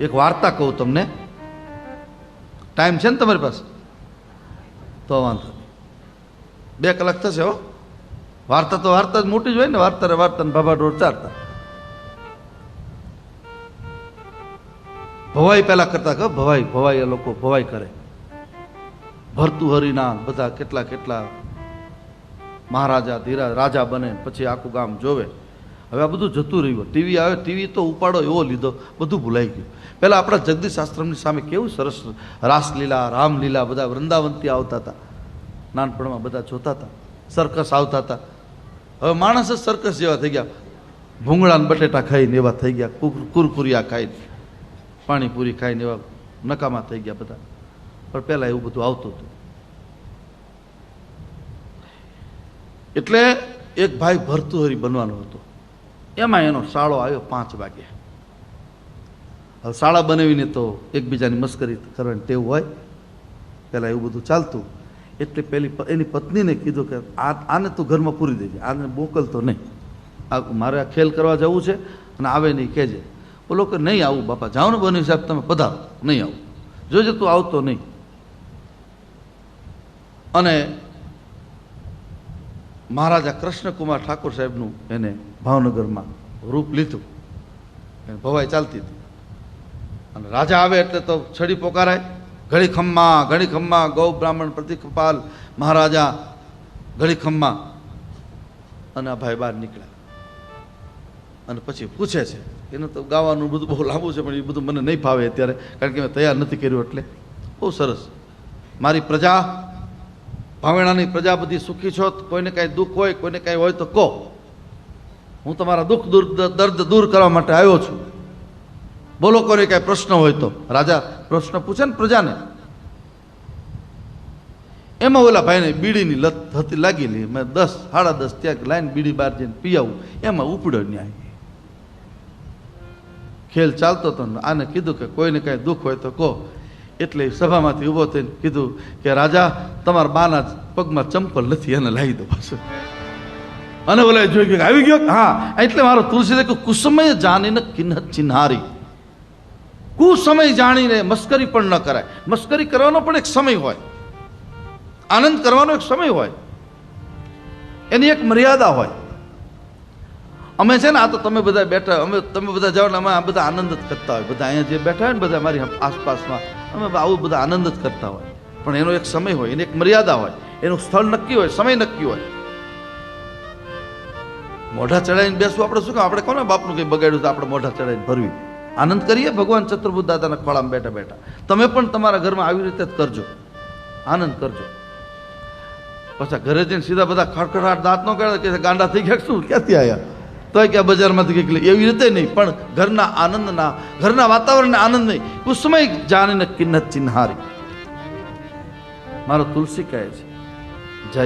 એક વાર્તા કહું તમને. ટાઈમ છે ને તમારી પાસે? તો વાંધો નહીં, 2 કલાક થશે. હો, વાર્તા તો વાર્તા જ મોટી જ હોય ને. વાર્તા વાર્તા બાબા ઢોર ચારતા. ભવાઈ પેલા કરતા કે ભવાઈ એ લોકો ભવાઈ કરે. ભર્તુહરિના બધા કેટલા કેટલા મહારાજા ધીરા રાજા બને, પછી આખું ગામ જોવે. હવે આ બધું જતું રહ્યું. ટીવી આવે, ટીવી તો ઉપાડો એવો લીધો, બધું ભૂલાઈ ગયું. પહેલાં આપણા જગદીશ આશ્રમની સામે કેવું સરસ રાસલીલા, રામલીલા બધા વૃંદાવનથી આવતા હતા. નાનપણમાં બધા જોતા હતા. સર્કસ આવતા હતા. હવે માણસ જ સર્કસ જેવા થઈ ગયા. ભૂંગળાને બટેટા ખાઈને એવા થઈ ગયા, કુરકુરિયા ખાઈને, પાણીપુરી ખાઈને એવા નકામા થઈ ગયા બધા. પણ પહેલાં એવું બધું આવતું હતું. એટલે એક ભાઈ ભર્તુહરી બનવાનો હતો. એમાં એનો શાળો આવ્યો 5 વાગે. હવે શાળા બનાવીને તો એકબીજાની મસ્કરી કરવાની ટેવ હોય. પહેલાં એવું બધું ચાલતું. એટલે પેલી એની પત્નીને કીધું કે આને તું ઘરમાં પૂરી દેજે, આને મોકલતો નહીં. મારે આ ખેલ કરવા જવું છે અને આવે નહીં કહેજે. બોલો કે નહીં આવું બાપા, જાઓ ને બની સાહેબ, તમે પધારો, નહીં આવું, જોજે તું આવતો નહીં. અને મહારાજા કૃષ્ણકુમાર ઠાકોર સાહેબનું એને ભાવનગરમાં રૂપ લીધું. ભવાઈ ચાલતી હતી. અને રાજા આવે એટલે તો છડી પોકારાય, ઘડી ખમ્મા ગૌ બ્રાહ્મણ પ્રતિકપાલ મહારાજા ઘડી ખમ્મા. અને આ ભાઈ બહાર નીકળ્યા. અને પછી પૂછે છે, એને તો ગાવાનું બધું બહુ લાંબુ છે, પણ એ બધું મને નહીં ફાવે અત્યારે, કારણ કે મેં તૈયાર નથી કર્યું. એટલે બહુ સરસ. મારી પ્રજા, ભાવેણાની પ્રજા બધી સુખી છો, કોઈને કાંઈ દુઃખ હોય, કોઈને કાંઈ હોય તો કહો, હું તમારા દુઃખ દર્દ દૂર કરવા માટે આવ્યો છું. બોલો, કોઈને કાંઈ પ્રશ્ન હોય તો. રાજા પ્રશ્ન પૂછે ને પ્રજાને. એમાં ઓલા ભાઈને બીડીની લત હતી લાગેલી. મેં 10 સાડા 10 ત્યાં લાઈન બીડી બહાર જઈને પી આવું, એમાં ઉપડ્યો ન્યાય. ખેલ ચાલતો હતો. આને કીધું કે કોઈને કાંઈ દુઃખ હોય તો કહો. એટલે સભામાંથી ઊભો થઈને કીધું કે રાજા, તમારા બાના પગમાં ચંપલ નથી, એને લાવી દો પાછું. અને ઓલા જોઈ ગયો, આવી ગયો. હા, એટલે મારો તુલસી કે કુસમય જાણીને કિન્નત ચિન્હારી. કુસમય જાણીને મસ્કરી પણ ન કરાય. મસ્કરી કરવાનો પણ એક સમય હોય, આનંદ કરવાનો એક સમય હોય, એની એક મર્યાદા હોય. અમે છે ને, આ તો તમે બધા બેઠા, તમે બધા જાઓ ને, અમે આ બધા આનંદ જ કરતા હોય. બધા અહીંયા જે બેઠા હોય ને, બધા મારી આસપાસમાં, અમે આવું બધા આનંદ જ કરતા હોય. પણ એનો એક સમય હોય, એની એક મર્યાદા હોય, એનું સ્થળ નક્કી હોય, સમય નક્કી હોય. મોઢા ચડાવીને બેસવું આપણે શું કામ? આપણે કોને બાપનું કંઈ બગાડ્યું તો આપણે મોઢા ચડાવીને ભરવી? આનંદ કરીએ ભગવાન ચતુર્ભુજ દાદાના ખોળામાં બેઠા બેઠા. તમે પણ તમારા ઘરમાં આવી રીતે જ કરજો, આનંદ કરજો. પછી ઘરે જઈને સીધા બધા ખડખડાટ દાંત નો કાઢે કે ગાંડા થઈ ગયા, શું ક્યાંથી આવ્યા? તો ક્યાં બજારમાંથી કંઈક એવી રીતે નહીં, પણ ઘરના આનંદના, ઘરના વાતાવરણને આનંદ નહીં. કુસમય જાણીને કિન્નત ચિન્હારી. મારો તુલસી કહે છે, જય